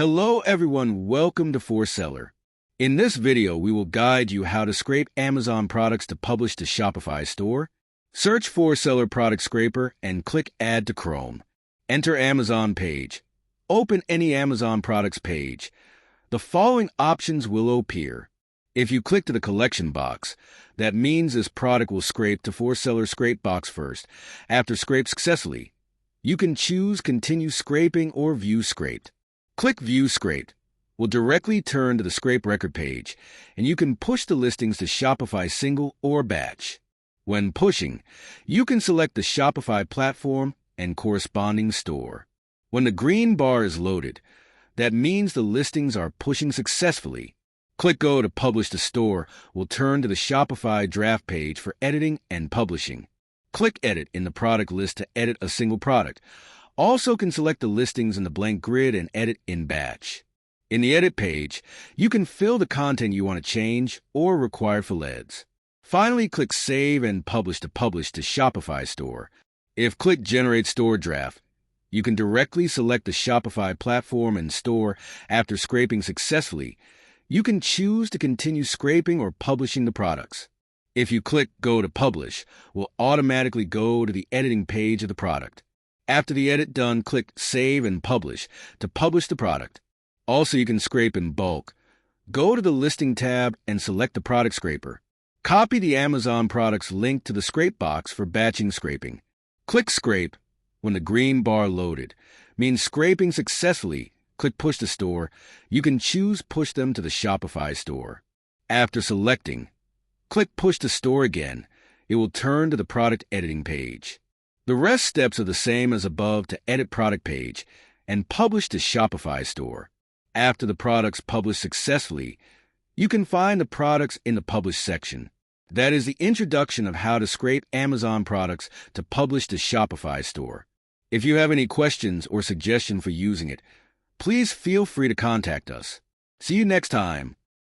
Hello everyone, welcome to ForSeller. In this video, we will guide you how to scrape Amazon products to publish to Shopify store. Search ForSeller Product Scraper and click Add to Chrome. Enter Amazon page. Open any Amazon products page. The following options will appear. If you click to the collection box, that means this product will scrape to ForSeller Scrape box first. After scrape successfully, you can choose Continue Scraping or View Scraped. Click View Scraped will directly turn to the scrape record page, and you can push the listings to Shopify single or batch. When pushing, you can select the Shopify platform and corresponding store. When the green bar is loaded, that means the listings are pushing successfully. Click Go to Publish to Store will turn to the Shopify draft page for editing and publishing. Click Edit in the product list to edit a single product. Also can select the listings in the blank grid and edit in batch. In the Edit page, you can fill the content you want to change or require for LEDs. Finally, click Save and Publish to Shopify store. If click Generate Store Draft, you can directly select the Shopify platform and store. After scraping successfully, you can choose to continue scraping or publishing the products. If you click Go to Publish, will automatically go to the editing page of the product. After the edit done, click Save and Publish to publish the product. Also, you can scrape in bulk. Go to the Listing tab and select the Product Scraper. Copy the Amazon products link to the scrape box for batching scraping. Click Scrape when the green bar loaded. Means scraping successfully. Click Push to Store. You can choose Push them to the Shopify store. After selecting, click Push to Store again. It will turn to the product editing page. The rest steps are the same as above to edit product page and publish to Shopify store. After the products publish successfully, you can find the products in the Publish section. That is the introduction of how to scrape Amazon products to publish to Shopify store. If you have any questions or suggestion for using it, please feel free to contact us. See you next time.